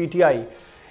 PTI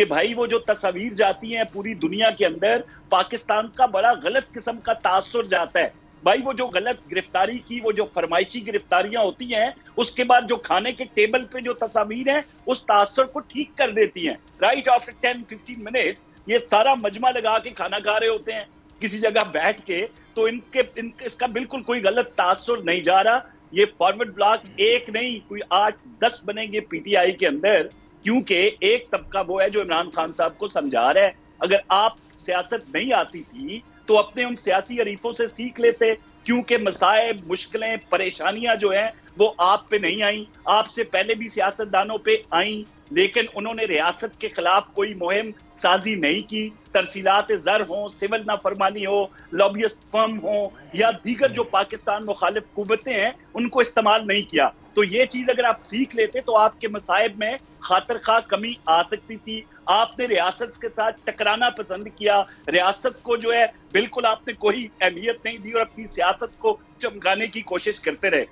کہ بھائی وہ جو تصاویر جاتی ہیں پوری دنیا کے اندر، پاکستان کا بڑا غلط قسم کا تاثر جاتا ہے. بھائی وہ جو غلط گرفتاری کی، وہ جو فرمائشی گرفتاریاں ہوتی ہیں، اس کے بعد جو کھانے کے ٹیبل پہ جو تصاویر ہیں اس تاثر کو ٹھیک کر دیتی ہیں. رائٹ آفٹر 10-15 منٹس یہ سارا مجمع لگا کے کھانا کھا رہے ہوتے ہیں کسی جگہ بیٹھ کے، تو اس کا بالکل کوئی غلط تاثر نہیں جا رہا. یہ فارورڈ بلاک ایک نہیں، کوئی 8-10 بنیں گے پی ٹی آئی کے اندر، کیونکہ ایک طبقہ وہ ہے جو عمران خان صاحب کو سمجھا رہا ہے. اگر آپ سیاست نہیں آتی تھی تو اپنے ان سیاسی حریفوں سے سیکھ لیتے، کیونکہ مسائب، مشکلیں، پریشانیاں جو ہیں وہ آپ پہ نہیں آئیں. آپ سے پہلے بھی سیاستدانوں پہ آئیں، لیکن انہوں نے ریاست کے خلاف کوئی مہم سازی نہیں کی. ترسیلات زر ہوں، سول نافرمانی ہو، لابیسٹ فرم ہوں، یا دیگر جو پاکستان مخالف قوتیں ہیں ان کو استعمال نہیں کیا. تو یہ چیز اگر آپ سیکھ لیتے تو آپ کے مصائب میں خاطر خواہ کمی آ سکتی تھی. آپ نے ریاست کے ساتھ ٹکرانا پسند کیا، ریاست کو جو ہے بالکل آپ نے کوئی اہمیت نہیں دی اور اپنی سیاست کو چمکانے کی کوشش کرتے رہے.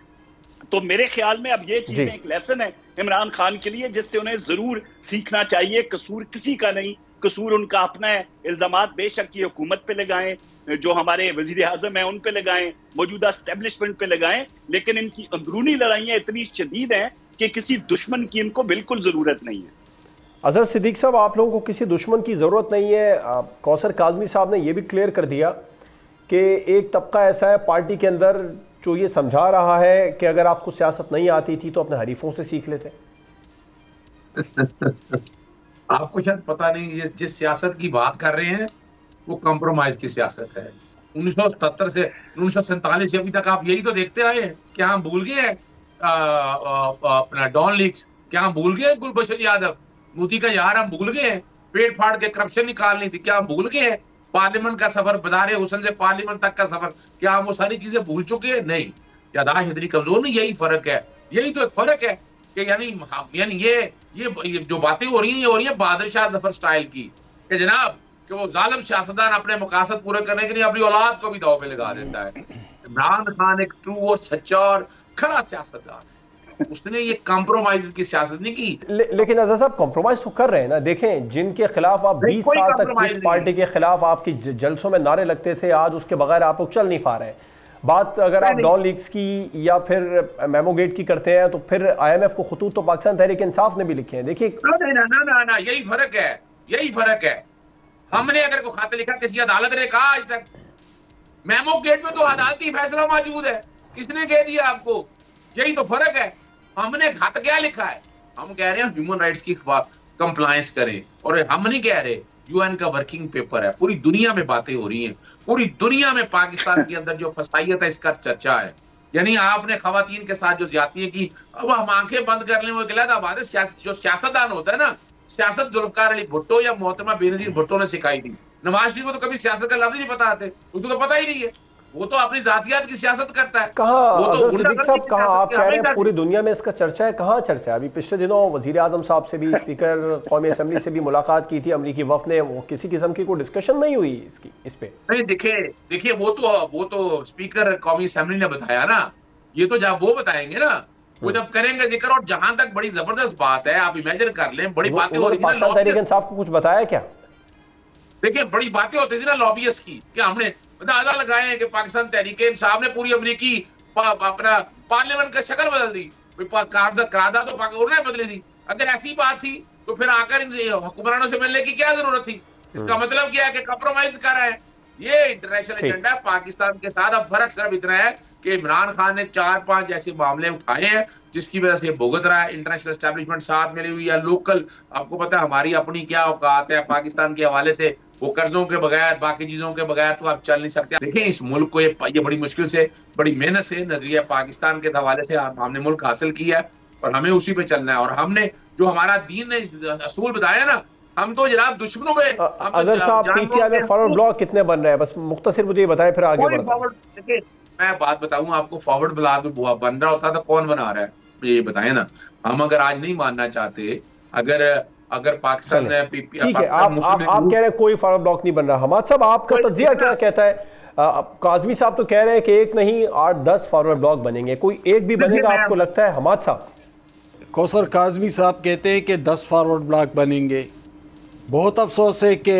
تو میرے خیال میں اب یہ چیزیں ایک لیسن ہے عمران خان کے لیے جس سے انہیں ضرور سیکھنا چاہیے. قصور کسی کا نہیں، قصور ان کا اپنا ہے. الزامات بے شک یہ حکومت پہ لگائیں، جو ہمارے وزیر اعظم ہیں ان پہ لگائیں، موجودہ اسٹیبلشمنٹ پہ لگائیں، لیکن ان کی اندرونی لڑائیاں اتنی شدید ہیں کہ کسی دشمن کی ان کو بالکل ضرورت نہیں ہے. اظہر صدیق صاحب، آپ لوگوں کو کسی دشمن کی ضرورت نہیں ہے. کوثر کاظمی صاحب نے یہ بھی کلیئر کر دیا کہ ایک طبقہ ایسا ہے پارٹی کے اندر جو یہ سمجھا رہا ہے کہ اگر آپ کو سیاست نہیں آتی تھی تو اپنے حریفوں سے سیکھ لیتے. آپ کو شاید پتہ نہیں، یہ جس سیاست کی بات کر رہے ہیں وہ کمپرومائز کی سیاست ہے. 1977 سے 1947 سے ابھی تک آپ یہی تو دیکھتے آئے ہیں. کیا ہم بھول گئے ہیں اپنا ڈان لیکس؟ کیا ہم بھول گئے ہیں گلبشن یادو مودی کا یار؟ ہم بھول گئے ہیں پیٹ پھاڑ کے کرپشن نکالنی تھی؟ کیا ہم بھول گئے ہیں پارلیمنٹ کا سفر، بازار حسن سے پارلیمنٹ تک کا سفر؟ کیا ہم وہ ساری چیزیں بھول چکے ہیں؟ نہیں. یادداشت اتنی کمزور نہیں. یہی فرق ہے، یہی تو ایک فرق ہے کہ یعنی یہ جو باتیں ہو رہی ہیں یہ ہو رہی ہیں بہادر شاہ ظفر سٹائل کی، کہ جناب کہ وہ ظالم سیاستدان اپنے مقاصد پورے کرنے کے لیے اپنی اولاد کو بھی داؤ پہ لگا دیتا ہے. عمران خان ایک ٹرو اور سچا اور کھڑا سیاستدان ہے. اس نے یہ کمپرومائز کی سیاست نہیں کی. لیکن اظہر صاحب کمپرومائز تو کر رہے ہیں نا. دیکھیں جن کے خلاف آپ 20 سال تک جس پارٹی کے خلاف آپ کی جلسوں میں نعرے لگتے تھے، آج اس کے بغیر آپ لوگ چل نہیں پا رہے. بات اگر آپ ڈان لیکس کی یا پھر میمو گیٹ کی کرتے ہیں تو پھر آئی ایم ایف کو خطوط تو پاکستان تحریک انصاف نے بھی لکھے ہیں. دیکھیے نا یہی فرق ہے، یہی فرق ہے. ہم نے اگر کوئی خط لکھا کسی عدالت نے کہا آج تک میمو گیٹ میں تو عدالتی فیصلہ موجود ہے، کس نے کہہ دیا آپ کو؟ یہی تو فرق ہے. ہم نے خط کیا لکھا ہے؟ ہم کہہ رہے ہیں ہیومن رائٹس کی کمپلائنس کریں، اور ہم نہیں کہہ رہے یو این کا ورکنگ پیپر ہے. پوری دنیا میں باتیں ہو رہی ہیں، پوری دنیا میں پاکستان کے اندر جو فسائیت ہے اس کا چرچا ہے. یعنی آپ نے خواتین کے ساتھ جو زیادتیاں کی، اب ہم آنکھیں بند کر لیں وہ ایک علیحدہ بات ہے. جو سیاستدان ہوتا ہے نا، سیاست ذوالفقار علی بھٹو یا محترمہ بینظیر بھٹو نے سکھائی تھی. نواز شریف کو تو کبھی سیاست کا لفظ ہی نہیں پتا آتے، اس کو تو پتہ ہی نہیں ہے. وہ تو اپنی ذاتیات کی سیاست کرتا ہے. کہاں صدیق صاحب، کہاں آپ کہہ رہے ہیں پوری دنیا میں اس کا چرچا ہے؟ کہاں چرچا ہے؟ ابھی پچھلے دنوں وزیر اعظم صاحب سے بھی، اسپیکر قومی اسمبلی سے بھی ملاقات کی تھی امریکی وفد نے، وہ کسی قسم کی کوئی ڈسکشن نہیں ہوئی اس پہ. نہیں دیکھیے وہ تو اسپیکر قومی اسمبلی نے بتایا نا. یہ تو جب وہ بتائیں گے نا، وہ جب کریں گے ذکر. اور جہاں تک بڑی زبردست بات ہے، آپ امیجن کر لیں، بڑی باتیں ہو رہی تھی نا تحریک انصاف کو کچھ بتایا کیا؟ دیکھیں بڑی باتیں ہوتی تھی نا لابیس کی، کہ ہم نے اندازہ لگائے ہیں کہ پاکستان تحریک انصاف نے پوری امریکی اپنا پارلیمنٹ کا شکل بدل دی. قرارداد تو انہوں نے بدلی تھی. اگر ایسی بات تھی تو پھر آ کر حکمرانوں سے ملنے کی کیا ضرورت تھی؟ اس کا مطلب کیا ہے کہ کمپرومائز کر رہے ہیں. یہ انٹرنیشنل ایجنڈا ہے پاکستان کے ساتھ. اب فرق صرف اتنا ہے کہ عمران خان نے 4-5 ایسے معاملے اٹھائے ہیں جس کی وجہ سے بھگت رہا ہے. انٹرنیشنل اسٹیبلشمنٹ ساتھ ملی ہوئی ہے، لوکل آپ کو پتہ ہے ہماری اپنی کیا اوقات ہے پاکستان کے حوالے سے. وہ قرضوں کے بغیر، باقی چیزوں کے بغیر تو آپ چل نہیں سکتے. دیکھیں اس ملک کو یہ بڑی مشکل سے، بڑی محنت سے نظریہ پاکستان کے حوالے سے ہم نے ملک حاصل کیا ہے، اور ہمیں اسی پہ چلنا ہے. اور ہم نے جو ہمارا دین نے اصول بتایا نا، ہم تو جناب دشمنوں میں. اظہر صاحب پی ٹی آئی میں فارورڈ بلاک کتنے بن رہے ہیں؟ بس مختصر مجھے یہ بتائیں پھر آگے بڑھتے ہیں. میں بات بتاؤں آپ کو، فارورڈ بلاک بن رہا ہوتا تو کون بنا رہا ہے یہ بتائیں نا. ہم اگر آج نہیں ماننا چاہتے، اگر پاکستان ٹھیک ہے، آپ کہہ رہے ہیں کوئی فارورڈ بلاک نہیں بن رہا. حماد صاحب آپ کا تجزیہ کیا کہتا ہے؟ کاظمی صاحب تو کہہ رہے ہیں کہ ایک نہیں 8-10 فارورڈ بلاک بنیں گے، کوئی ایک بھی بنے گا آپ کو لگتا ہے؟ حماد صاحب. کوثر کاظمی صاحب کہتے ہیں کہ 10 فارورڈ بلاک بنیں گے. بہت افسوس ہے کہ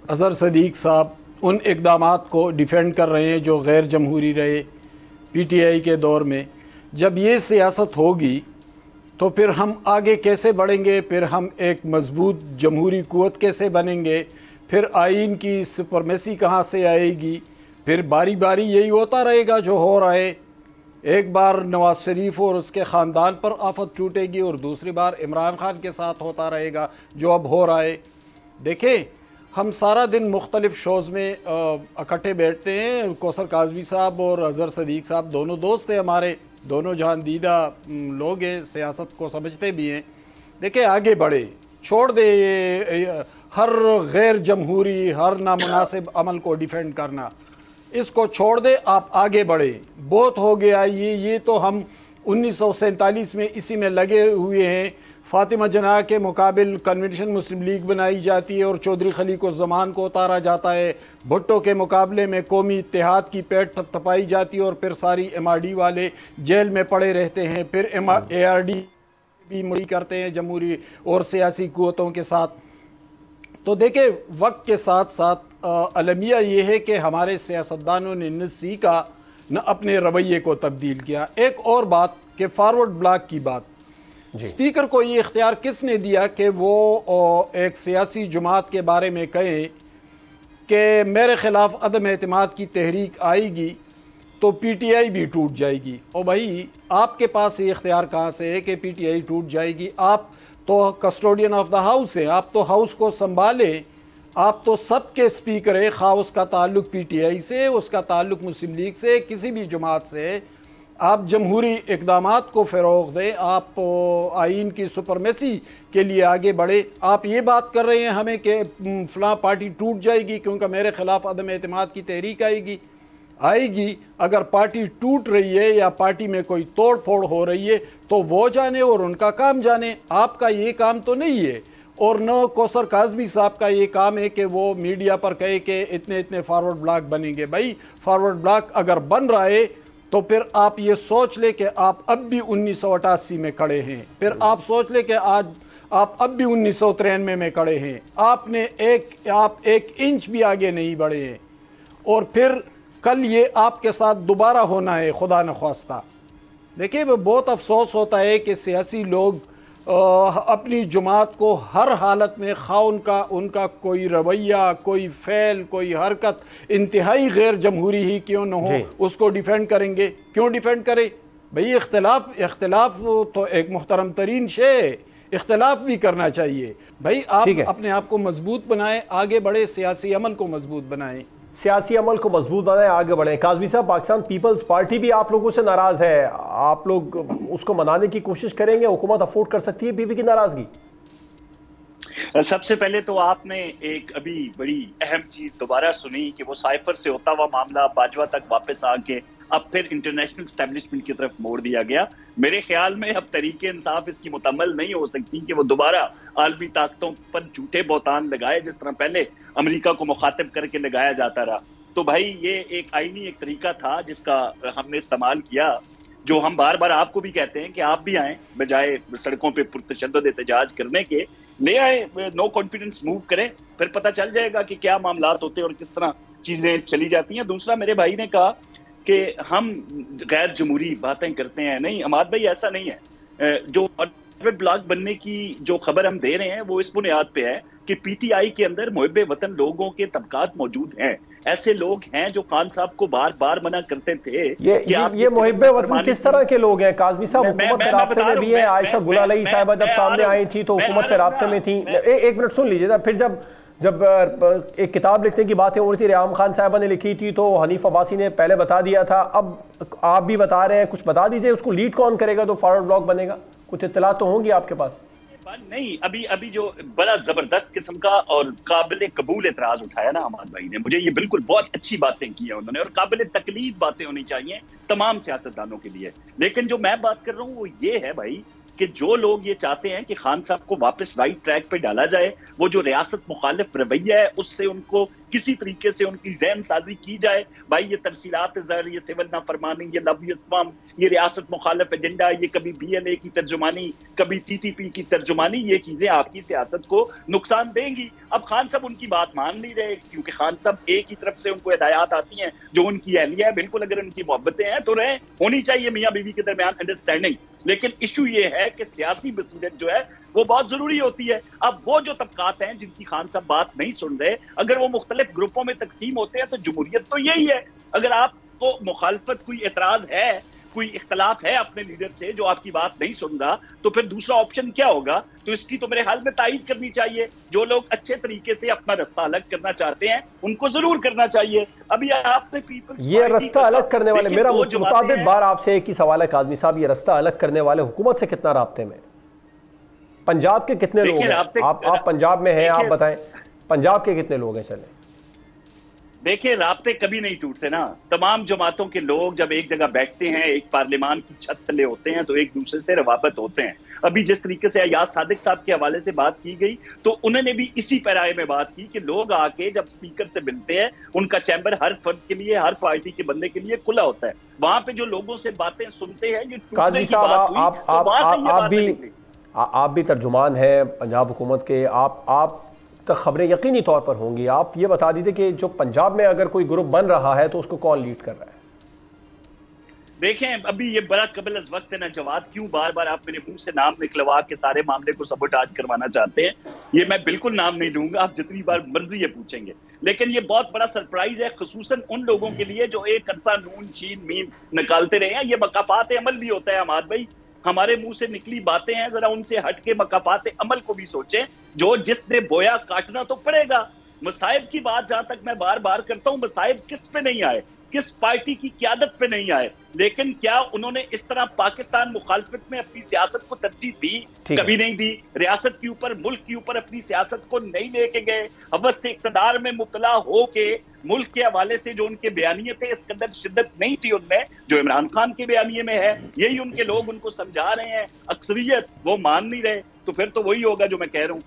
اظہر صدیق صاحب ان اقدامات کو ڈیفینڈ کر رہے ہیں جو غیر جمہوری رہے پی ٹی آئی کے دور میں. جب یہ سیاست ہوگی تو پھر ہم آگے کیسے بڑھیں گے؟ پھر ہم ایک مضبوط جمہوری قوت کیسے بنیں گے؟ پھر آئین کی سپرمیسی کہاں سے آئے گی؟ پھر باری باری یہی ہوتا رہے گا جو ہو رہا ہے. ایک بار نواز شریف اور اس کے خاندان پر آفت ٹوٹے گی اور دوسری بار عمران خان کے ساتھ ہوتا رہے گا جو اب ہو رہا ہے. دیکھیں ہم سارا دن مختلف شوز میں اکٹھے بیٹھتے ہیں. کوثر کاظمی صاحب اور اظہر صدیق صاحب دونوں دوست ہیں ہمارے, دونوں جہان دیدہ لوگ ہیں, سیاست کو سمجھتے بھی ہیں. دیکھیں آگے بڑھے, چھوڑ دے یہ ہر غیر جمہوری ہر نامناسب عمل کو ڈیفینڈ کرنا, اس کو چھوڑ دے, آپ آگے بڑھے. بہت ہو گیا یہ تو ہم 1947 میں اسی میں لگے ہوئے ہیں. فاطمہ جناح کے مقابل کنونشن مسلم لیگ بنائی جاتی ہے اور چودھری خلیق الزمان کو اتارا جاتا ہے. بھٹو کے مقابلے میں قومی اتحاد کی پیٹ تھپ تھپائی جاتی ہے اور پھر ساری ایم آر ڈی والے جیل میں پڑے رہتے ہیں. پھر اے آر ڈی بھی مڑی کرتے ہیں جمہوری اور سیاسی قوتوں کے ساتھ. تو دیکھیں وقت کے ساتھ ساتھ المیہ یہ ہے کہ ہمارے سیاستدانوں نے نہ سیکھا نہ اپنے رویے کو تبدیل کیا. ایک اور بات کہ فارورڈ بلاک کی بات, اسپیکر کو یہ اختیار کس نے دیا کہ وہ ایک سیاسی جماعت کے بارے میں کہیں کہ میرے خلاف عدم اعتماد کی تحریک آئے گی تو پی ٹی آئی بھی ٹوٹ جائے گی؟ اور بھائی آپ کے پاس یہ اختیار کہاں سے ہے کہ پی ٹی آئی ٹوٹ جائے گی؟ آپ تو کسٹوڈین آف دا ہاؤس ہیں, آپ تو ہاؤس کو سنبھالیں, آپ تو سب کے اسپیکر ہیں, خواہ اس کا تعلق پی ٹی آئی سے, اس کا تعلق مسلم لیگ سے, کسی بھی جماعت سے. آپ جمہوری اقدامات کو فروغ دیں, آپ آئین کی سپرمیسی کے لیے آگے بڑھے. آپ یہ بات کر رہے ہیں ہمیں کہ فلاں پارٹی ٹوٹ جائے گی کیونکہ میرے خلاف عدم اعتماد کی تحریک آئے گی. اگر پارٹی ٹوٹ رہی ہے یا پارٹی میں کوئی توڑ پھوڑ ہو رہی ہے تو وہ جانے اور ان کا کام جانے, آپ کا یہ کام تو نہیں ہے. اور نہ کوثر کاظمی صاحب کا یہ کام ہے کہ وہ میڈیا پر کہے کہ اتنے فارورڈ بلاک بنیں گے. بھائی فارورڈ بلاک اگر بن رہا ہے تو پھر آپ یہ سوچ لیں کہ آپ اب بھی 1988 میں کھڑے ہیں, پھر آپ سوچ لیں کہ آج آپ اب بھی 1993 میں کھڑے ہیں. آپ ایک انچ بھی آگے نہیں بڑھے ہیں اور پھر کل یہ آپ کے ساتھ دوبارہ ہونا ہے خدا نخواستہ. دیکھیں بہت افسوس ہوتا ہے کہ سیاسی لوگ اپنی جماعت کو ہر حالت میں خواہ ان کا کوئی رویہ, کوئی فعل, کوئی حرکت انتہائی غیر جمہوری ہی کیوں نہ ہو, اس کو ڈیفینڈ کریں گے. کیوں ڈیفینڈ کرے بھئی؟ اختلاف تو ایک محترم ترین شے ہے, اختلاف بھی کرنا چاہیے. بھئی آپ اپنے آپ کو مضبوط بنائیں, آگے بڑھے, سیاسی عمل کو مضبوط بنائیں, سیاسی عمل کو مضبوط بنائیں, آگے بڑھیں. کاظمی صاحب, پاکستان پیپلز پارٹی بھی آپ لوگوں سے ناراض ہے, آپ لوگ اس کو منانے کی کوشش کریں گے؟ حکومت افورڈ کر سکتی ہے پی پی کی ناراضگی؟ سب سے پہلے تو آپ نے ایک ابھی بڑی اہم چیز دوبارہ سنی کہ وہ سائفر سے ہوتا ہوا معاملہ باجوہ تک واپس آ کے اب پھر انٹرنیشنل اسٹیبلشمنٹ کی طرف موڑ دیا گیا. میرے خیال میں اب تحریک انصاف اس کی مکمل نہیں ہو سکتی کہ وہ دوبارہ عالمی طاقتوں پر جھوٹے بہتان لگائے جس طرح پہلے امریکہ کو مخاطب کر کے لگایا جاتا رہا. تو بھائی یہ ایک آئینی ایک طریقہ تھا جس کا ہم نے استعمال کیا, جو ہم بار بار آپ کو بھی کہتے ہیں کہ آپ بھی آئیں, بجائے سڑکوں پہ پرتشدد احتجاج کرنے کے لے آئے, نو کانفیڈنس موو کریں, پھر پتہ چل جائے گا کہ کیا معاملات ہوتے ہیں اور کس طرح چیزیں چلی جاتی ہیں. دوسرا, میرے بھائی نے کہا کہ ہم غیر جمہوری باتیں کرتے ہیں. نہیں عماد بھائی, ایسا نہیں ہے. جو بلاک بننے کی جو خبر ہم دے رہے ہیں وہ اس بنیاد پہ ہے کہ پی ٹی آئی کے اندر محب وطن لوگوں کے طبقات موجود ہیں. ایسے لوگ ہیں جو خان صاحب کو بار بار منع کرتے تھے. یہ محب وطن کس طرح کے لوگ ہیں کاظمی صاحب؟ حکومت سے رابطے میں بھی ہیں. عائشہ گلالئی صاحبہ جب سامنے آئی تھی تو حکومت سے رابطے میں تھیں. ایک منٹ سن لیجیے. پھر جب ایک کتاب لکھنے کی باتیں ہو رہی تھی, ریحام خان صاحبہ نے لکھی تھی تو حنیف عباسی نے پہلے بتا دیا تھا, اب آپ بھی بتا رہے ہیں, کچھ بتا دیجئے اس کو لیڈ کون کرے گا تو فارورڈ بلاک بنے گا؟ کچھ اطلاع تو ہوں گی آپ کے پاس؟ نہیں, ابھی جو بڑا زبردست قسم کا اور قابل قبول اعتراض اٹھایا نا حماد بھائی نے, مجھے یہ بالکل بہت اچھی باتیں کی ہیں انہوں نے, اور قابل تقلید باتیں ہونی چاہیے تمام سیاستدانوں کے لیے. لیکن جو میں بات کر رہا ہوں وہ یہ ہے بھائی کہ جو لوگ یہ چاہتے ہیں کہ خان صاحب کو واپس رائٹ ٹریک پہ ڈالا جائے، وہ جو ریاست مخالف رویہ ہے اس سے ان کو کسی طریقے سے ان کی ذہن سازی کی جائے. بھائی یہ ترسیلات زر، یہ سول نافرمانی، یہ لبی اسلام، یہ ریاست مخالف ایجنڈا، یہ کبھی بی ایل اے کی ترجمانی، کبھی ٹی ٹی پی کی ترجمانی، یہ چیزیں آپ کی سیاست کو نقصان دیں گی. اب خان صاحب ان کی بات مان نہیں رہے، کیونکہ خان صاحب ایک ہی طرف سے ان کو ہدایات آتی ہیں جو ان کی اہلیہ ہے. بالکل اگر ان کی محبتیں ہیں تو رہیں، ہونی چاہیے میاں بیوی کے درمیان انڈرسٹینڈنگ، لیکن ایشو یہ ہے کہ سیاسی بصیرت جو ہے وہ بہت ضروری ہوتی ہے. اب وہ جو طبقات ہیں جن کی خان صاحب بات نہیں سن رہے، اگر وہ مختلف گروپوں میں تقسیم ہوتے ہیں تو جمہوریت تو یہی ہے. اگر آپ کو مخالفت، کوئی اعتراض ہے، کوئی اختلاف ہے اپنے لیڈر سے جو آپ کی بات نہیں سن رہا، تو پھر دوسرا آپشن کیا ہوگا؟ تو اس کی تو میرے خیال میں تائید کرنی چاہیے. جو لوگ اچھے طریقے سے اپنا رستہ الگ کرنا چاہتے ہیں ان کو ضرور کرنا چاہیے. ابھی آپ نے یہ رستہ الگ کرنے والے، میرا متعدد بار آپ سے ایک ہی سوال ہے کاظمی صاحب، یہ رستہ الگ کرنے والے حکومت سے کتنا رابطے میں؟ پنجاب کے کتنے لوگ ہیں؟ آپ پنجاب میں ہیں، آپ بتائیں پنجاب کے کتنے لوگ ہیں؟ چلیں دیکھیں، رابطے کبھی نہیں ٹوٹتے نا. تمام جماعتوں کے لوگ جب ایک جگہ بیٹھتے ہیں، ایک پارلیمان کی چھت تلے ہوتے ہیں، تو ایک دوسرے سے روابط ہوتے ہیں. ابھی جس طریقے سے ایاز صادق صاحب کے حوالے سے بات کی گئی تو انہوں نے بھی اسی پیرائے میں بات کی کہ لوگ آ کے جب اسپیکر سے ملتے ہیں، ان کا چیمبر ہر فرد کے لیے، ہر پارٹی کے بندے کے لیے کھلا ہوتا ہے. وہاں پہ جو لوگوں سے باتیں سنتے ہیں، یہ قاضی صاحب آپ بھی ترجمان ہیں پنجاب حکومت کے، آپ تک خبریں یقینی طور پر ہوں گی. آپ یہ بتا دیجیے کہ جو پنجاب میں اگر کوئی گروپ بن رہا ہے تو اس کو کون لیڈ کر رہا ہے؟ دیکھیں، ابھی یہ بڑا قبل از وقت ہے نا جواد، کیوں بار بار آپ میرے منہ سے نام نکلوا کے سارے معاملے کو سبوٹاج کروانا چاہتے ہیں؟ یہ میں بالکل نام نہیں لوں گا، آپ جتنی بار مرضی یہ پوچھیں گے. لیکن یہ بہت بڑا سرپرائز ہے، خصوصاً ان لوگوں کے لیے جو ایک عرصہ نون شین میم نکالتے رہے ہیں. یہ مقافات عمل بھی ہوتا ہے حماد بھائی، ہمارے منہ سے نکلی باتیں ہیں، ذرا ان سے ہٹ کے مقافات عمل کو بھی سوچیں. جو جس نے بویا کاٹنا تو پڑے گا. مصائب کی بات جہاں تک میں بار بار کرتا ہوں، مصائب کس پہ نہیں آئے؟ کس پارٹی کی قیادت پہ نہیں آئے؟ لیکن کیا انہوں نے اس طرح پاکستان مخالفت میں اپنی سیاست کو ترجیح دی؟ کبھی نہیں دی. ریاست کے اوپر، ملک کے اوپر اپنی سیاست کو نہیں لے کے گئے. حوث سے اقتدار میں مبتلا ہو کے ملک کے حوالے سے جو ان کے بیانیے تھے، اس قدر شدت نہیں تھی ان میں جو عمران خان کے بیانیے میں ہے. یہی ان کے لوگ ان کو سمجھا رہے ہیں، اکثریت وہ مان نہیں رہے. تو پھر تو وہی ہوگا جو میں کہہ رہا ہوں.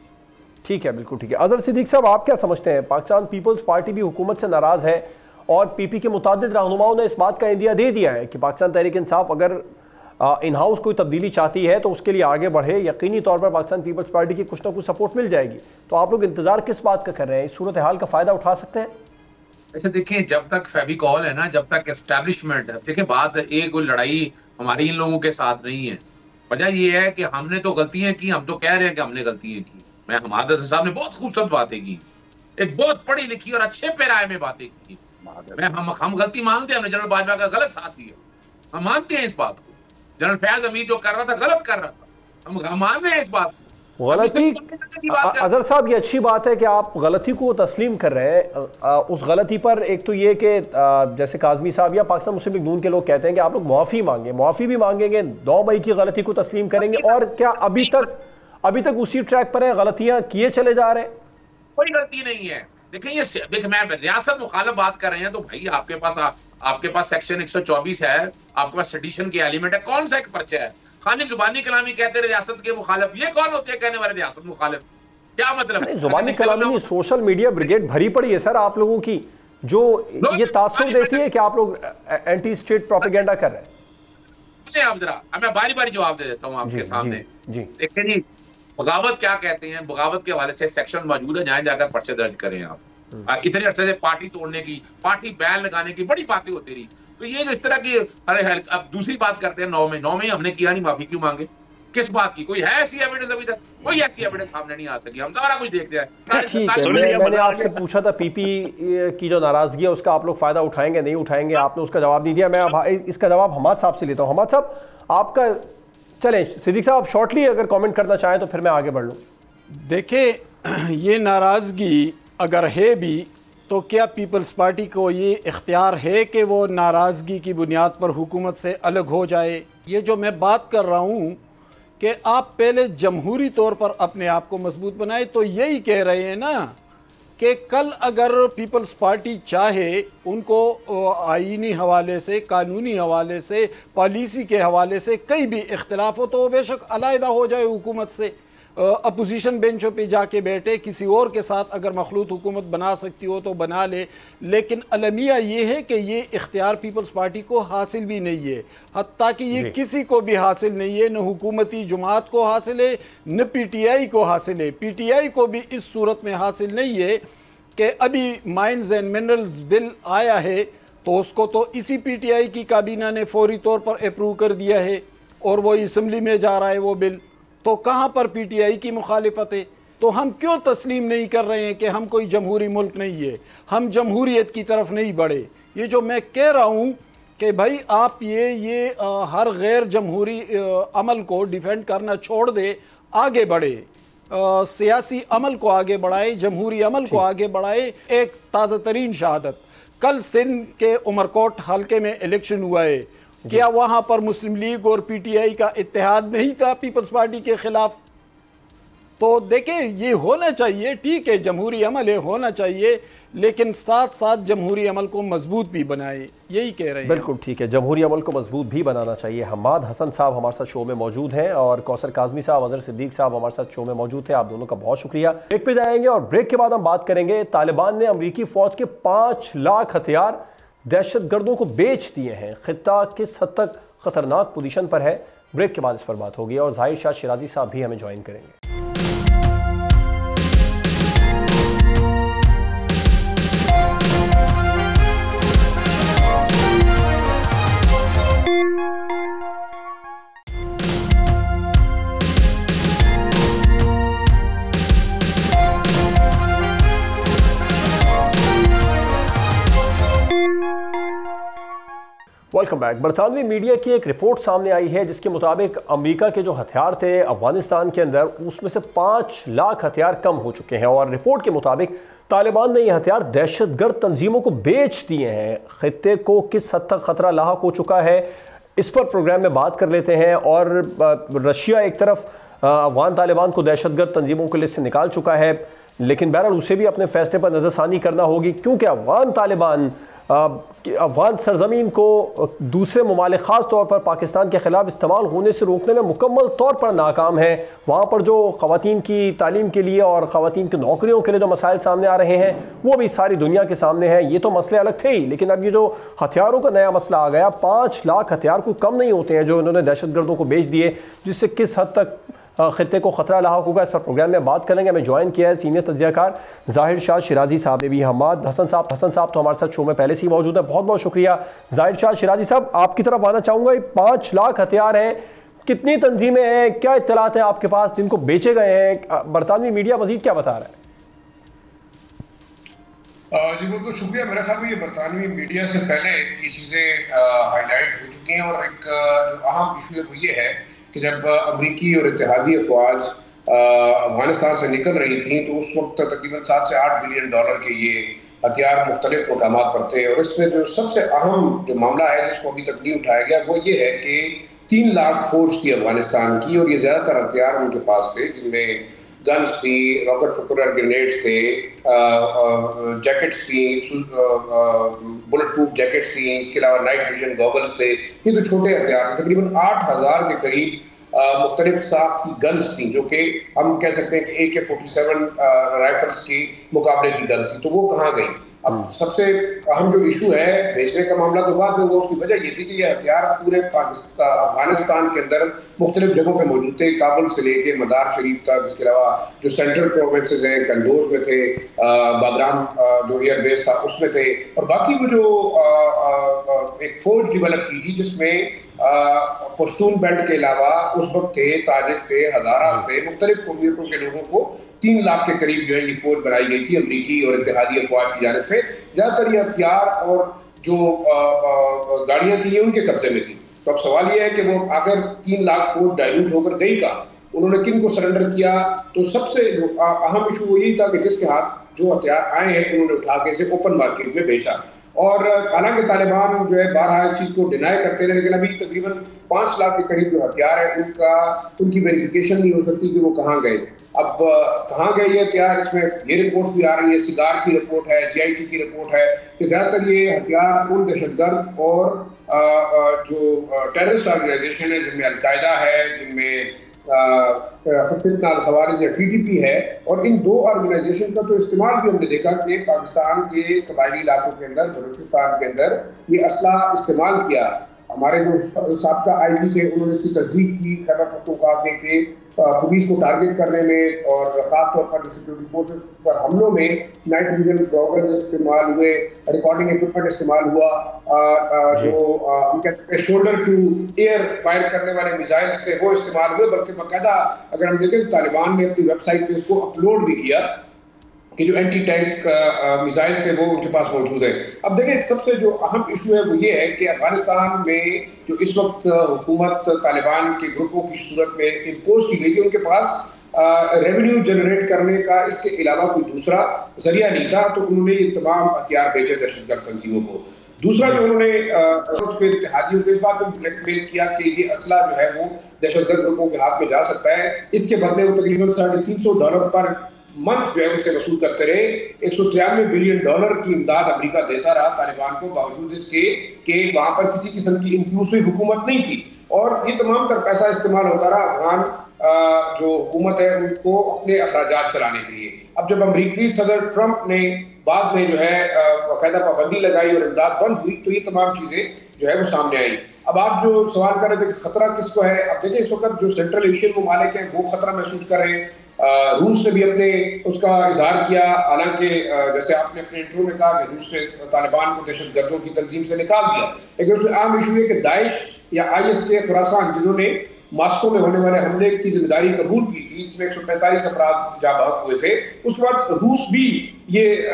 ٹھیک ہے، بالکل ٹھیک ہے. اظہر صدیق صاحب، آپ کیا سمجھتے ہیں؟ پاکستان پیپلز پارٹی بھی حکومت سے ناراض ہے اور پی پی کے متعدد رہنماؤں نے اس بات کا عندیہ دے دیا ہے کہ پاکستان تحریک انصاف اگر ان ہاؤس کوئی تبدیلی چاہتی ہے تو اس کے لیے آگے بڑھے. یقینی طور پر پاکستان پیپلز پارٹی کی کچھ نہ کچھ سپورٹ مل جائے گی. تو آپ لوگ انتظار کس بات کا کر رہے ہیں؟ اس صورتحال کا فائدہ اٹھا سکتے ہیں؟ اچھا دیکھیں، جب تک فیویکول ہے نا، جب تک اسٹیبلشمنٹ ہے، دیکھیں بات ایک لڑائی ہماری ان لوگوں کے ساتھ نہیں ہے. وجہ یہ ہے کہ ہم نے تو غلطیاں کی، ہم تو کہہ رہے ہیں کہ ہم نے غلطیاں کی. میں حماد حسن صاحب نے بہت خوبصورت باتیں کی، ایک بہت پڑھی لکھی اور اچھے پیرائے میں باتیں کی. ہم غلطی مانتے ہیں، ہم نے جنرل باجوہ کا غلط ساتھ دیا، ہم مانتے ہیں اس بات کو. جنرل فیاض حمید جو کر رہا تھا غلط کر رہا تھا، ہم مان رہے ہیں اس بات کو. غلطی اظہر صاحب، یہ اچھی بات ہے کہ آپ غلطی کو تسلیم کر رہے ہیں. اس غلطی پر ایک تو یہ کہ جیسے کاظمی صاحب یا پاکستان مسلم لیگ نون کے لوگ کہتے ہیں کہ آپ لوگ معافی مانگیں، معافی بھی مانگیں گے، 2 مئی کی غلطی کو تسلیم کریں گے. اور کیا ابھی تک اسی ٹریک پر ہیں، غلطیاں کیے چلے جا رہے ہیں؟ کوئی غلطی نہیں ہے. دیکھیں میں ریاست مخالف بات کر رہے ہیں تو بھائی آپ کے پاس سیکشن 124 ہے، آپ کے پاس سیڈیشن کے ایلیمنٹ ہے. کون سا ایک پرچہ ہے؟ خانق زبانی کلامی کہتے ہیں ریاست کے مخالف. یہ کون ہوتے ہیں کہنے والے ریاست مخالف؟ کیا مطلب؟ زبانی کلامی نہیں، سوشل میڈیا بریگیڈ بھری پڑی ہے سر آپ لوگوں کی، جو یہ تاثر دیتی ہے کہ آپ لوگ اینٹی اسٹیٹ پروپیگنڈا کر رہے ہیں. آپ ذرا میں باری باری جواب دے دیتا ہوں آپ کے سامنے. دیکھیں جی، بغاوت کیا کہتے ہیں؟ بغاوت کے حوالے سے سیکشن موجود ہے، جائیں جا کر پرچے درج کریں. آپ اتنے عرصے سے پارٹی توڑنے کی، پارٹی بین لگانے کی بڑی باتیں ہوتی رہی. تو یہ اس طرح کی اب دوسری بات کرتے ہیں 9 میں ہم نے کیا نہیں، معافی کیوں مانگے؟ کس بات کی؟ کوئی ہے ایسی ایویڈنس؟ ابھی تک کوئی ایسی ایویڈنس سامنے نہیں آ سکی. ہم سارا کچھ دیکھتے ہیں. میں نے آپ سے پوچھا تھا پی پی کی جو ناراضگی ہے اس کا آپ لوگ فائدہ اٹھائیں گے نہیں اٹھائیں گے؟ آپ نے اس کا جواب نہیں دیا. میں اس کا جواب حماد صاحب سے لیتا ہوں. حماد صاحب آپ کا، چلیں صدیق صاحب آپ شارٹلی اگر کامنٹ کرنا چاہیں تو پھر میں آگے بڑھ لوں. دیکھیں، یہ ناراضگی اگر ہے بھی تو کیا پیپلز پارٹی کو یہ اختیار ہے کہ وہ ناراضگی کی بنیاد پر حکومت سے الگ ہو جائے؟ یہ جو میں بات کر رہا ہوں کہ آپ پہلے جمہوری طور پر اپنے آپ کو مضبوط بنائے، تو یہی کہہ رہے ہیں نا کہ کل اگر پیپلز پارٹی چاہے ان کو آئینی حوالے سے، قانونی حوالے سے، پالیسی کے حوالے سے کئی بھی اختلاف ہو تو وہ بے شک علیحدہ ہو جائے حکومت سے، اپوزیشن بینچوں پہ جا کے بیٹھے، کسی اور کے ساتھ اگر مخلوط حکومت بنا سکتی ہو تو بنا لے، لیکن المیہ یہ ہے کہ یہ اختیار پیپلز پارٹی کو حاصل بھی نہیں ہے، حتیٰ کہ یہ کسی کو بھی حاصل نہیں ہے، نہ حکومتی جماعت کو حاصل ہے نہ پی ٹی آئی کو حاصل ہے۔ پی ٹی آئی کو بھی اس صورت میں حاصل نہیں ہے کہ ابھی مائنز اینڈ منرلز بل آیا ہے تو اس کو تو اسی پی ٹی آئی کی کابینہ نے فوری طور پر اپروو کر دیا ہے اور وہ اسمبلی میں جا رہا ہے وہ بل، تو کہاں پر پی ٹی آئی کی مخالفت ہے؟ تو ہم کیوں تسلیم نہیں کر رہے ہیں کہ ہم کوئی جمہوری ملک نہیں ہے، ہم جمہوریت کی طرف نہیں بڑھے؟ یہ جو میں کہہ رہا ہوں کہ بھائی آپ یہ ہر غیر جمہوری عمل کو ڈیفینڈ کرنا چھوڑ دے، آگے بڑھے، سیاسی عمل کو آگے بڑھائے، جمہوری عمل کو آگے بڑھائے۔ ایک تازہ ترین شہادت، کل سندھ کے عمرکوٹ حلقے میں الیکشن ہوا ہے، کیا وہاں پر مسلم لیگ اور پی ٹی آئی کا اتحاد نہیں تھا پیپلز پارٹی کے خلاف؟ تو دیکھیں یہ ہونا چاہیے، ٹھیک ہے جمہوری عمل ہے، ہونا چاہیے، لیکن ساتھ ساتھ جمہوری عمل کو مضبوط بھی بنائے، یہی کہہ رہے ہیں۔ بالکل ٹھیک ہے، جمہوری عمل کو مضبوط بھی بنانا چاہیے۔ حماد حسن صاحب ہمارے ساتھ شو میں موجود ہیں اور کوثر کاظمی صاحب، اظہر صدیق صاحب ہمارے ساتھ شو میں موجود تھے، آپ دونوں کا بہت شکریہ۔ بریک پہ جائیں گے اور بریک کے بعد ہم بات کریں گے طالبان نے امریکی فوج کے 5 لاکھ ہتھیار دہشت گردوں کو بیچ دیے ہیں، خطہ کس حد تک خطرناک پوزیشن پر ہے؟ بریک کے بعد اس پر بات ہوگی اور ظاہر شاہ شیرازی صاحب بھی ہمیں جوائن کریں گے۔ Welcome back. برطانوی میڈیا کی ایک رپورٹ سامنے آئی ہے جس کے مطابق امریکہ کے جو ہتھیار تھے افغانستان کے اندر، اس میں سے 5 لاکھ ہتھیار کم ہو چکے ہیں، اور رپورٹ کے مطابق طالبان نے یہ ہتھیار دہشت گرد تنظیموں کو بیچ دیے ہیں۔ خطے کو کس حد تک خطرہ لاحق ہو چکا ہے، اس پر پروگرام میں بات کر لیتے ہیں۔ اور رشیا ایک طرف افغان طالبان کو دہشت گرد تنظیموں کے لسٹ سے نکال چکا ہے، لیکن بہرحال اسے بھی اپنے فیصلے پر نظر ثانی کرنا ہوگی، کیونکہ افغان طالبان افغان سرزمین کو دوسرے ممالک خاص طور پر پاکستان کے خلاف استعمال ہونے سے روکنے میں مکمل طور پر ناکام ہے۔ وہاں پر جو خواتین کی تعلیم کے لیے اور خواتین کی نوکریوں کے لیے جو مسائل سامنے آ رہے ہیں وہ بھی ساری دنیا کے سامنے ہیں۔ یہ تو مسئلے الگ تھے ہی، لیکن اب یہ جو ہتھیاروں کا نیا مسئلہ آ گیا، 5 لاکھ ہتھیار کو کم نہیں ہوتے ہیں جو انہوں نے دہشت گردوں کو بیچ دیے، جس سے کس حد تک خطے کو خطرہ لاحق ہوگا، اس پر پروگرام میں بات کریں گے۔ ہمیں جوائن کیا ہے سینئر تجزیہ کار ظاہر شاہ شیرازی صاحب نے بھی۔ حماد حسن صاحب تو ہمارے ساتھ شو میں پہلے سے ہی موجود ہے، بہت بہت شکریہ۔ ظاہر شاہ شیرازی صاحب، آپ کی طرف آنا چاہوں گا، 5 لاکھ ہتھیار ہیں، کتنی تنظیمیں ہیں، کیا اطلاعات ہیں آپ کے پاس جن کو بیچے گئے ہیں؟ برطانوی میڈیا مزید کیا بتا رہا ہے؟ جی بہت بہت شکریہ۔ میرا خیال میں یہ برطانوی میڈیا سے پہلے یہ چیزیں ہائی لائٹ ہو چکی ہیں، اور ایک جو اہم ایشو ہے وہ یہ ہے کہ جب امریکی اور اتحادی افواج افغانستان سے نکل رہی تھیں تو اس وقت تقریباً 7 سے 8 بلین ڈالر کے یہ ہتھیار مختلف مقامات پر تھے، اور اس میں جو سب سے اہم جو معاملہ ہے جس کو ابھی تک نہیں اٹھایا گیا وہ یہ ہے کہ 3 لاکھ فوج تھی افغانستان کی، اور یہ زیادہ تر ہتھیار ان کے پاس تھے، جن میں گنز تھی، راکٹ پروپیلر گرینیڈز تھے، جیکٹس تھیں، بلٹ پروف جیکٹس تھیں، اس کے علاوہ نائٹ ویژن گوگلز تھے۔ یہ تو چھوٹے ہتھیار تھے، تقریباً 8000 کے قریب مختلف ساخت کی گنز تھیں، جو کہ ہم کہہ سکتے ہیں کہ AK-47 رائفلز کی مقابلے کی گنز تھی، تو وہ کہاں گئی؟ اب سب سے اہم جو ایشو ہے بیچنے کا معاملہ تو بعد میں، وہ اس کی وجہ یہ تھی کہ یہ ہتھیار پورے افغانستان کے اندر مختلف جگہوں پہ موجود تھے، کابل سے لے کے مدار شریف تک، اس کے علاوہ جو سینٹرل پروونسز ہیں، کندوز میں تھے، بادرام جو ایئر بیس تھا اس میں تھے، اور باقی وہ جو ایک فوج ڈیولپ کی تھی جس میں پشتون بیلٹ کے علاوہ اس وقت تھے، تاجک تھے، ہزارہ تھے، مختلف قومیتوں کے لوگوں کو 3 لاکھ کے قریب جو ہے یہ فوج بنائی گئی تھی امریکی اور اتحادی افواج کی جانب سے۔ زیادہ تر یہ ہتھیار اور جو گاڑیاں تھیں یہ ان کے قبضے میں تھیں۔ تو اب سوال یہ ہے کہ وہ آخر 3 لاکھ فوج ڈائیوٹ ہو کر گئی کہاں، انہوں نے کن کو سرنڈر کیا؟ تو سب سے جو اہم ایشو وہ یہی تھا کہ جس کے ہاتھ جو ہتھیار آئے ہیں انہوں نے اٹھا کے اسے اوپن مارکیٹ میں بیچا، اور حالانکہ طالبان جو ہے بارہا اس چیز کو ڈینائی کرتے رہے، لیکن ابھی تقریباً 5 لاکھ کے قریب جو ہتھیار ہے ان کی ویریفیکیشن نہیں ہو سکتی کہ وہ کہاں گئے۔ اب کہاں گئے یہ ہتھیار؟ اس میں یہ رپورٹس بھی آ رہی ہے، سگار کی رپورٹ ہے، GIT کی رپورٹ ہے کہ زیادہ تر یہ ہتھیار ان دہشت گرد اور جو ٹیررسٹ آرگنائزیشن ہے جن میں القاعدہ ہے، جن میں فتنہ الخوارج یا PTP ہے، اور ان دو آرگنائزیشن کا تو استعمال بھی ہم نے دیکھا کہ پاکستان کے قبائلی علاقوں کے اندر، بلوچستان کے اندر یہ اسلحہ استعمال کیا۔ ہمارے جو سابقہ IG تھے انہوں نے اس کی تصدیق کی خیبر پختونخوا کے پولیس کو ٹارگٹ کرنے میں اور خاص طور پر سیکورٹی فورسز پر حملوں میں نائٹ ویژن گوگل استعمال ہوئے، ریکارڈنگ ایکوپمنٹ استعمال ہوا، جو ہم کہتے ہیں شولڈر ٹو ایئر فائر کرنے والے میزائلز تھے وہ استعمال ہوئے، بلکہ باقاعدہ اگر ہم دیکھیں طالبان نے اپنی ویب سائٹ پہ اس کو اپلوڈ بھی کیا کہ جو اینٹی ٹینک میزائل تھے وہ ان کے پاس موجود ہیں۔ اب دیکھیں سب سے جو اہم ایشو ہے وہ یہ ہے کہ افغانستان میں جو اس وقت حکومت طالبان کے گروپوں کی صورت میں امپوز کی گئی تھی، ان کے پاس ریونیو جنریٹ کرنے کا اس کے علاوہ کوئی دوسرا ذریعہ نہیں تھا، تو انہوں نے یہ تمام ہتھیار بیچے دہشت گرد تنظیموں کو۔ دوسرا جو انہوں نے اتحادیوں کو اس بات میں بلیک میل کیا کہ یہ اسلحہ جو ہے وہ دہشت گرد گروپوں کے ہاتھ میں جا سکتا ہے، اس کے بدلے وہ تقریباً $350 پر منتھ جو ہے اسے وصول کرتے رہے۔ $193 بلین کی امداد امریکہ دیتا رہا طالبان کو، باوجود اس کے کہ وہاں پر کسی قسم کی انکلوسیو حکومت نہیں تھی، اور یہ تمام تر پیسہ استعمال ہوتا رہا افغان جو حکومت ہے ان کو اپنے اخراجات چلانے کے لیے۔ اب جب امریکی صدر ٹرمپ نے بعد میں جو ہے باقاعدہ پابندی لگائی اور امداد بند ہوئی تو یہ تمام چیزیں جو ہے وہ سامنے آئی۔ اب آپ جو سوال کر رہے تھے کہ خطرہ کس کو ہے، اب دیکھیں اس وقت جو سینٹرل ایشین ممالک ہیں وہ خطرہ محسوس کر رہے ہیں۔ روس نے بھی اپنے اس کا اظہار کیا، حالانکہ جیسے آپ نے اپنے انٹرو میں کہا کہ روس نے طالبان کو دہشت گردوں کی تنظیم سے نکال دیا، لیکن اس میں عام ایشو یہ کہ داعش یا IS کے خراسان جنہوں نے ماسکو میں ہونے والے حملے کی ذمہ داری قبول کی تھی، اس میں 145 افراد جاں بحق ہوئے تھے، اس کے بعد روس بھی یہ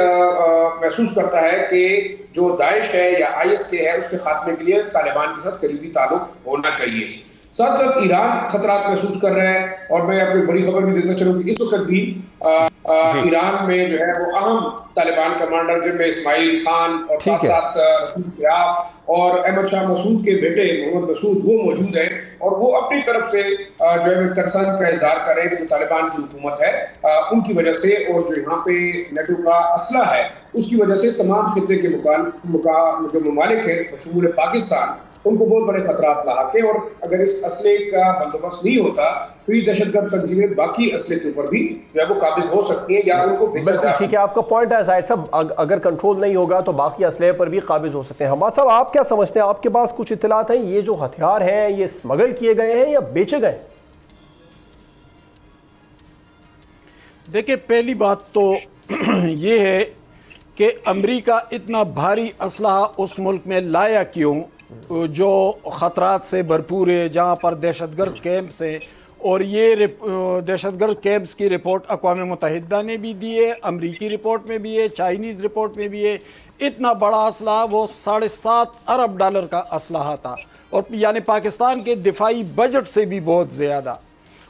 محسوس کرتا ہے کہ جو داعش ہے یا IS کے ہے اس کے خاتمے کے لیے طالبان کے ساتھ قریبی تعلق ہونا چاہیے۔ ساتھ ساتھ ایران خطرات محسوس کر رہا ہے، اور میں آپ کو بڑی خبر بھی دیتا چلوں کہ اس وقت بھی ایران میں جو ہے وہ اہم طالبان کمانڈر جن میں اسماعیل خان اور ساتھ ساتھ رسول فیاض اور احمد شاہ مسعود کے بیٹے محمد مسعود وہ موجود ہیں، اور وہ اپنی طرف سے جو ہے کنسرن کا اظہار کر رہے ہیں کہ طالبان کی حکومت ہے ان کی وجہ سے، اور جو یہاں پہ نیٹو کا اسلحہ ہے اس کی وجہ سے تمام خطے کے جو ممالک ہیں بشمول پاکستان ان کو بہت بڑے خطرات لاحق ہیں، اور اگر اس اسلحے کا بندوبست نہیں ہوتا تو یہ دہشت گرد تنظیمیں باقی اسلحے کے اوپر بھی جو ہے وہ قابض ہو سکتی ہیں یا ان کو بیچا جا سکتا ہے۔ ٹھیک ہے، آپ کا پوائنٹ ہے ظاہر صاحب، اگر کنٹرول نہیں ہوگا تو باقی اسلحے پر بھی قابض ہو سکتے ہیں۔ حماد صاحب آپ کیا سمجھتے ہیں، آپ کے پاس کچھ اطلاعات ہیں یہ جو ہتھیار ہیں یہ اسمگل کیے گئے ہیں یا بیچے گئے؟ دیکھیں پہلی بات تو یہ ہے کہ امریکہ اتنا بھاری اسلحہ اس ملک میں لایا کیوں جو خطرات سے بھرپور ہے، جہاں پر دہشت گرد کیمپس ہیں، اور یہ دہشت گرد کیمپس کی رپورٹ اقوام متحدہ نے بھی دی ہے، امریکی رپورٹ میں بھی ہے، چائنیز رپورٹ میں بھی ہے۔ اتنا بڑا اسلحہ وہ $7.5 ارب کا اسلحہ تھا، اور یعنی پاکستان کے دفاعی بجٹ سے بھی بہت زیادہ،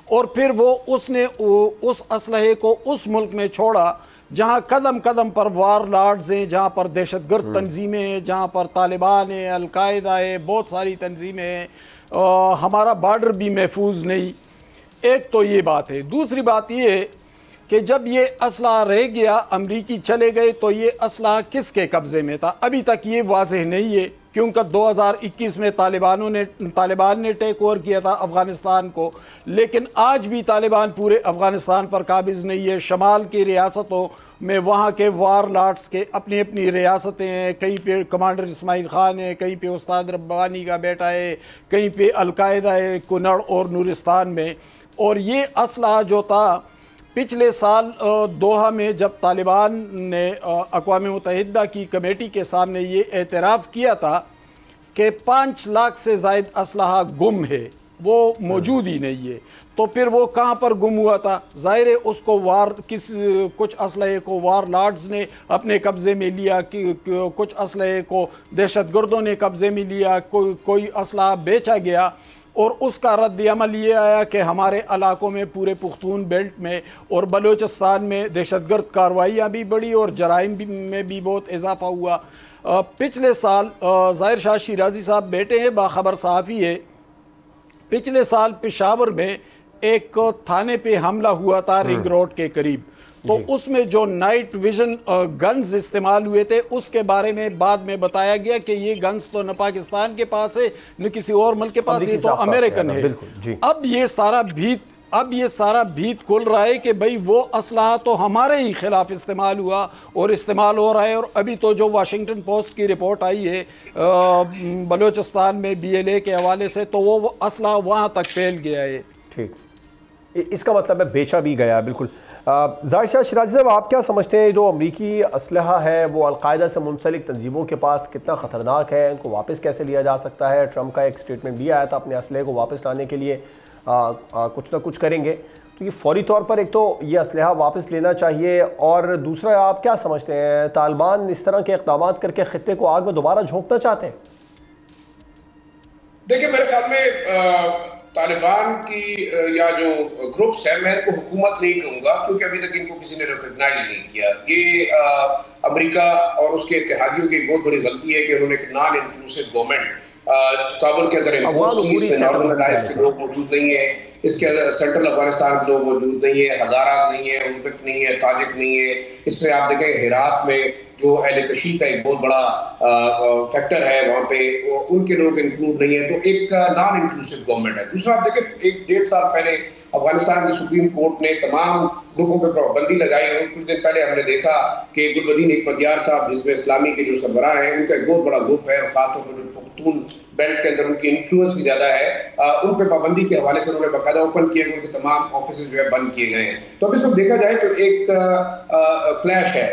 اور پھر وہ اس نے اس اسلحے کو اس ملک میں چھوڑا جہاں قدم قدم پر وار لارڈز ہیں، جہاں پر دہشت گرد تنظیمیں ہیں، جہاں پر طالبان ہے، القاعدہ ہے، بہت ساری تنظیمیں ہیں، ہمارا بارڈر بھی محفوظ نہیں۔ ایک تو یہ بات ہے۔ دوسری بات یہ ہے کہ جب یہ اسلحہ رہ گیا، امریکی چلے گئے، تو یہ اسلحہ کس کے قبضے میں تھا ابھی تک یہ واضح نہیں ہے، کیونکہ 2021 میں طالبان نے ٹیک اوور کیا تھا افغانستان کو، لیکن آج بھی طالبان پورے افغانستان پر قابض نہیں ہے۔ شمال کی ریاستوں میں وہاں کے وار لارڈز کے اپنی اپنی ریاستیں ہیں، کہیں پہ کمانڈر اسماعیل خان ہے، کہیں پہ استاد ربانی کا بیٹا ہے، کہیں پہ القاعدہ ہے کنڑ اور نورستان میں۔ اور یہ اسلحہ جو تھا پچھلے سال دوحہ میں جب طالبان نے اقوام متحدہ کی کمیٹی کے سامنے یہ اعتراف کیا تھا کہ 5 لاکھ سے زائد اسلحہ گم ہے، وہ موجود ہی نہیں ہے، تو پھر وہ کہاں پر گم ہوا تھا؟ ظاہر ہے اس کو کچھ اسلحے کو وار لارڈز نے اپنے قبضے میں لیا، کچھ اسلحے کو دہشت گردوں نے قبضے میں لیا، کوئی اسلحہ بیچا گیا، اور اس کا رد عمل یہ آیا کہ ہمارے علاقوں میں پورے پختون بیلٹ میں اور بلوچستان میں دہشت گرد کارروائیاں بھی بڑھی اور جرائم میں بھی بہت اضافہ ہوا۔ پچھلے سال ظاہر شاہ شیرازی صاحب بیٹے ہیں، باخبر صحافی ہے، پچھلے سال پشاور میں ایک تھانے پہ حملہ ہوا تھا رنگ روڈ کے قریب، تو اس میں جو نائٹ ویژن گنز استعمال ہوئے تھے اس کے بارے میں بعد میں بتایا گیا کہ یہ گنز تو نہ پاکستان کے پاس ہے نہ کسی اور ملک کے پاس، یہ تو امریکن ہے۔ اب یہ سارا بھیت کھل رہا ہے کہ بھئی وہ اسلحہ تو ہمارے ہی خلاف استعمال ہوا اور استعمال ہو رہا ہے، اور ابھی تو جو واشنگٹن پوسٹ کی رپورٹ آئی ہے بلوچستان میں BLA کے حوالے سے، تو وہ اسلحہ وہاں تک پھیل گیا ہے۔ ٹھیک، اس کا مطلب ہے بیچا بھی گیا۔ بالکل ظاہر شاہ شیرازی صاحب، آپ کیا سمجھتے ہیں جو امریکی اسلحہ ہے وہ القاعدہ سے منسلک تنظیموں کے پاس کتنا خطرناک ہے؟ ان کو واپس کیسے لیا جا سکتا ہے؟ ٹرمپ کا ایک سٹیٹمنٹ بھی آیا تھا اپنے اسلحے کو واپس لانے کے لیے کچھ نہ کچھ کریں گے، تو یہ فوری طور پر ایک تو یہ اسلحہ واپس لینا چاہیے، اور دوسرا آپ کیا سمجھتے ہیں طالبان اس طرح کے اقدامات کر کے خطے کو آگ میں دوبارہ جھونکنا چاہتے ہیں؟ دیکھیں میرے خیال میں طالبان کی یا جو گروپس ہیں، میں ان کو حکومت نہیں کہوں گا کیونکہ ابھی تک ان کو کسی نے ریکگنائز نہیں کیا۔ یہ امریکہ اور اس کے اتحادیوں کی ایک بہت بڑی غلطی ہے کہ انہوں نے ایک نان انکلوسیو گورنمنٹ کابل کے اندر امپوز کی، اس میں نارتھرن الائنس کے لوگ موجود نہیں ہیں، اس کے سینٹرل افغانستان کے لوگ موجود نہیں ہیں، ہزارہ نہیں ہے، ازبک نہیں ہے، تاجک نہیں ہے، اس میں آپ دیکھیں ہرات میں جو اہل تشیع کا ایک بہت بڑا فیکٹر ہے وہاں پہ، ان کے لوگ انکلوڈ نہیں ہیں، تو ایک نان انکلوسیو گورنمنٹ ہے۔ دوسرا آپ دیکھیں 1.5 سال پہلے افغانستان کی سپریم کورٹ نے تمام گروپوں پہ پابندی لگائی، اور کچھ دن پہلے ہم نے دیکھا کہ گلبدین حکمتیار صاحب حزب اسلامی کے جو سربراہ ہیں، ان کا ایک بہت بڑا گروپ ہے، خاص طور پر جو پختون بیلٹ کے اندر ان کی انفلوئنس بھی زیادہ ہے، ان پہ پابندی کے حوالے سے انہوں نے باقاعدہ اوپن کیا کہ ان کے تمام آفیسز جو ہے بند کیے گئے ہیں۔ تو اب اس میں دیکھا جائے تو ایک کلیش ہے۔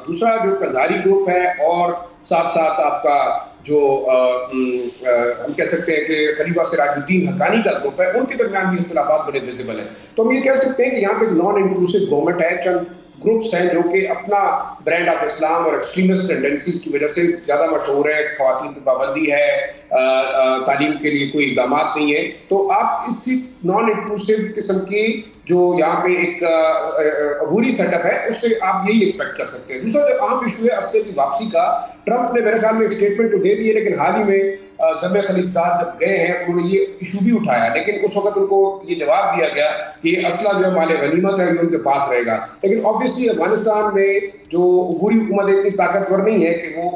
دوسرا جو قندھاری گروپ ہے اور ساتھ ساتھ آپ کا جو ہم کہہ سکتے ہیں کہ خلیفہ سراج الدین حقانی کا گروپ ہے، ان کے درمیان بھی اختلافات بڑے ویزیبل ہیں۔ تو ہم یہ کہہ سکتے ہیں کہ یہاں پہ نان انکلوسیو گورنمنٹ ہے، چند گروپس ہیں جو کہ اپنا برانڈ آف اسلام اور ایکسٹریمسٹ ٹینڈنسیز کی وجہ سے زیادہ مشہور ہے، خواتین پہ پابندی ہے، تعلیم کے لیے کوئی اقدامات نہیں ہے۔ تو آپ اس نان انکلوسیو قسم کی جو یہاں پہ ایک عبوری سیٹ اپ ہے، اس سے آپ یہی ایکسپیکٹ کر سکتے ہیں۔ دوسرا جو عام ایشو ہے اسلحے کی واپسی کا، ٹرمپ نے میرے خیال میں ایک اسٹیٹمنٹ تو دے دی ہے، لیکن حال ہی میں زمِ خلیلزاد جب گئے ہیں انہوں نے یہ ایشو بھی اٹھایا، لیکن اس وقت ان کو یہ جواب دیا گیا کہ یہ اسلحہ جو ہے مال غنیمت ہے، یہ ان کے پاس رہے گا۔ لیکن آبویسلی افغانستان میں جو عبوری حکومت اتنی طاقتور نہیں ہے کہ وہ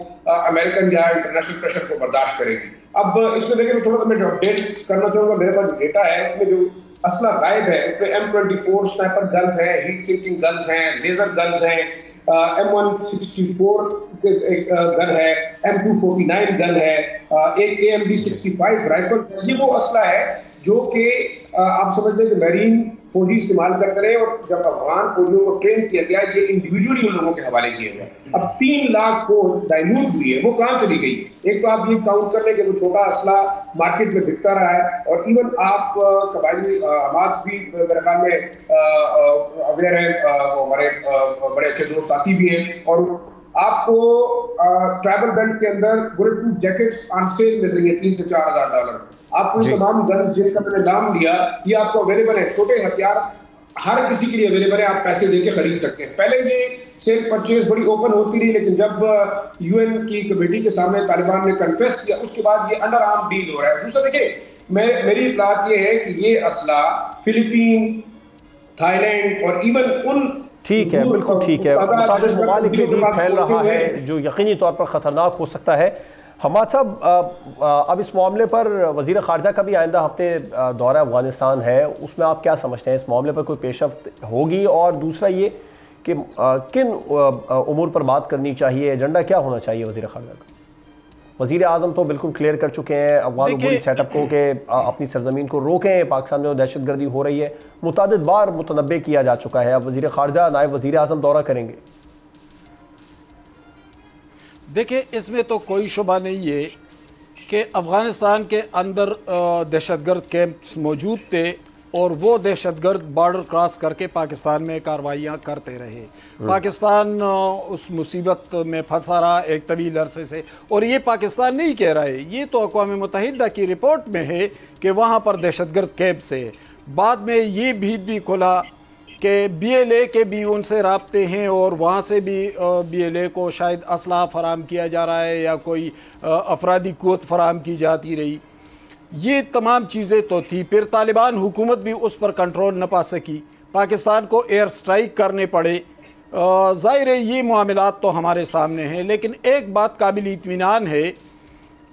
امریکن یا انٹرنیشنل پریشر کو برداشت کرے گی۔ اب اس میں دیکھیں تھوڑا سا میں اپڈیٹ کرنا چاہوں گا، میرے پاس ڈیٹا ہے، اس میں جو اسلحہ غائب ہے اس میں M24 سنائپر گنز ہیں، ہیٹ سینکنگ گنز ہیں، لیزر گنز ہیں، M164 ایک گن ہے، M249 گن ہے، ایک AMD 65 رائفل۔ یہ وہ اسلحہ ہے جو کہ آپ سمجھتے ہیں کہ میرین فوجی استعمال کرتے رہے، اور جب افغان فوجیوں کو ٹرین کیا گیا یہ انڈیویجولی ان لوگوں کے حوالے کیے گئے۔ اب 3 لاکھ فوج ڈائلوٹ ہوئی ہے، وہ کہاں چلی گئی؟ ایک تو آپ یہ کاؤنٹ کر لیں کہ وہ چھوٹا اسلحہ مارکیٹ میں بکتا رہا ہے، اور ایون آپ قبائلی حماس بھی میرے خیال میں اویئر ہیں، ہمارے بڑے اچھے دوست ساتھی بھی ہیں، اور آپ کو ٹرائبل بیلٹ کے اندر bulletproof jackets on sale مل رہی ہے $3,000 سے $4,000۔ آپ کو یہ تمام گنز جن کا میں نے نام لیا یہ آپ کو اویلیبل ہے، چھوٹے ہتھیار ہر کسی کے لیے اویلیبل ہے، آپ پیسے دے کے خرید سکتے ہیں۔ پہلے یہ سیل پرچیز بڑی اوپن ہوتی رہی، لیکن جب UN کی کمیٹی کے سامنے طالبان نے کنفیس کیا اس کے بعد یہ انڈر آرم ڈیل ہو رہا ہے۔ دوسرا دیکھیں میری اطلاعات یہ ہے کہ یہ اسلحہ فلپین، تھائی لینڈ اور ایون ان ٹھیک ہے، بالکل ٹھیک ہے، متعدد ممالک میں بھی پھیل رہا ہے جو یقینی طور پر خطرناک ہو سکتا ہے۔ حماد صاحب، اب اس معاملے پر وزیر خارجہ کا بھی آئندہ ہفتے دورہ افغانستان ہے، اس میں آپ کیا سمجھتے ہیں اس معاملے پر کوئی پیش رفت ہوگی؟ اور دوسرا یہ کہ کن امور پر بات کرنی چاہیے، ایجنڈا کیا ہونا چاہیے وزیر خارجہ کا؟ وزیر اعظم تو بالکل کلیئر کر چکے ہیں افغان عبوری سیٹ اپ کو کہ اپنی سرزمین کو روکیں، پاکستان میں دہشت گردی ہو رہی ہے، متعدد بار متنبع کیا جا چکا ہے۔ اب وزیر خارجہ نائب وزیر اعظم دورہ کریں گے۔ دیکھیں اس میں تو کوئی شبہ نہیں ہے کہ افغانستان کے اندر دہشت گرد کیمپس موجود تھے، اور وہ دہشت گرد بارڈر کراس کر کے پاکستان میں کارروائیاں کرتے رہے۔ پاکستان اس مصیبت میں پھنسا رہا ایک طویل عرصے سے، اور یہ پاکستان نہیں کہہ رہا ہے، یہ تو اقوام متحدہ کی رپورٹ میں ہے کہ وہاں پر دہشت گرد کیمپس ہے۔ بعد میں یہ بھی کھلا کہ BLA کے بھی ان سے رابطے ہیں، اور وہاں سے بھی BLA کو شاید اسلحہ فراہم کیا جا رہا ہے یا کوئی افرادی قوت فراہم کی جاتی رہی۔ یہ تمام چیزیں تو تھی. پھر طالبان حکومت بھی اس پر کنٹرول نہ پا سکی, پاکستان کو ایئر سٹرائک کرنے پڑے. ظاہر ہے یہ معاملات تو ہمارے سامنے ہیں, لیکن ایک بات قابل اطمینان ہے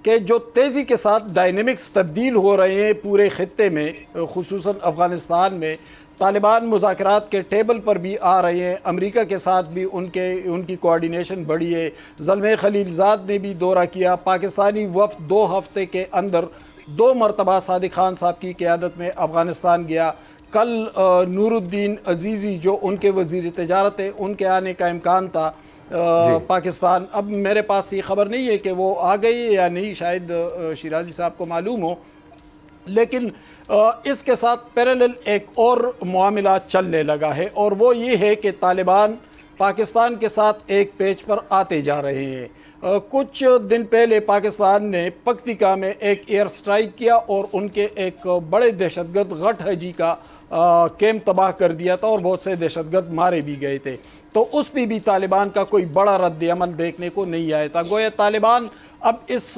کہ جو تیزی کے ساتھ ڈائنامکس تبدیل ہو رہے ہیں پورے خطے میں, خصوصاً افغانستان میں, طالبان مذاکرات کے ٹیبل پر بھی آ رہے ہیں, امریکہ کے ساتھ بھی ان کی کوارڈینیشن بڑھی ہے. زلمے خلیلزاد نے بھی دورہ کیا, پاکستانی وفد 2 ہفتے کے اندر 2 مرتبہ صادق خان صاحب کی قیادت میں افغانستان گیا. کل نور الدین عزیزی جو ان کے وزیر تجارت ہے, ان کے آنے کا امکان تھا پاکستان. اب میرے پاس یہ خبر نہیں ہے کہ وہ آ گئی یا نہیں, شاید شیرازی صاحب کو معلوم ہو. لیکن اس کے ساتھ پیرالل ایک اور معاملہ چلنے لگا ہے, اور وہ یہ ہے کہ طالبان پاکستان کے ساتھ ایک پیج پر آتے جا رہے ہیں. کچھ دن پہلے پاکستان نے پکتیکا میں ایک ایئر سٹرائک کیا اور ان کے ایک بڑے دہشت گرد غٹ حجی کا کیمپ تباہ کر دیا تھا, اور بہت سے دہشت گرد مارے بھی گئے تھے. تو اس پہ بھی طالبان کا کوئی بڑا رد عمل دیکھنے کو نہیں آیا تھا. گویا طالبان اب اس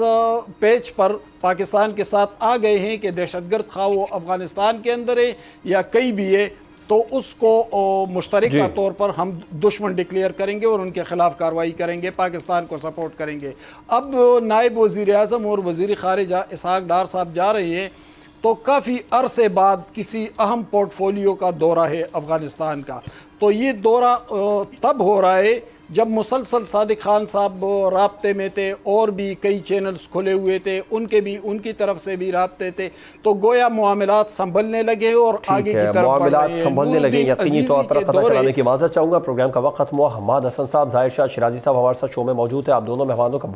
پیج پر پاکستان کے ساتھ آ گئے ہیں کہ دہشت گرد خواہ وہ افغانستان کے اندر ہے یا کہیں بھی ہے, تو اس کو مشترکہ طور پر ہم دشمن ڈکلیئر کریں گے اور ان کے خلاف کارروائی کریں گے, پاکستان کو سپورٹ کریں گے. اب نائب وزیر اعظم اور وزیر خارجہ اسحاق ڈار صاحب جا رہے ہیں, تو کافی عرصے بعد کسی اہم پورٹ فولیو کا دورہ ہے افغانستان کا. تو یہ دورہ تب ہو رہا ہے جب مسلسل صادق خان صاحب رابطے میں تھے, اور بھی کئی چینلز کھلے ہوئے تھے, ان کی طرف سے بھی رابطے تھے. تو گویا معاملات سنبھلنے لگے اور آگے کی طرف معاملات سنبھلنے لگے. یقینی طور پر قطع کرانے کی اجازت چاہوں گا, پروگرام کا وقت ختم ہوا. حماد حسن صاحب, ظاہر شاہ شیرازی صاحب ہمارے ساتھ شو میں موجود ہے. آپ دونوں مہمانوں کا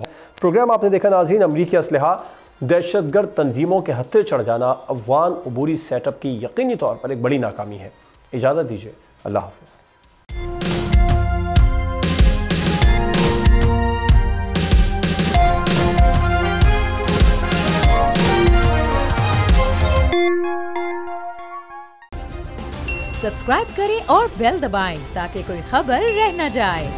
پروگرام آپ نے دیکھا. ناظرین, امریکی اسلحہ دہشت گرد تنظیموں کے ہتھے چڑھ جانا افغان عبوری سیٹ اپ کی یقینی طور پر ایک بڑی ناکامی ہے. اجازت دیجیے, اللہ حافظ. سبسکرائب کریں اور بیل دبائیں تاکہ کوئی خبر رہ نہ جائے.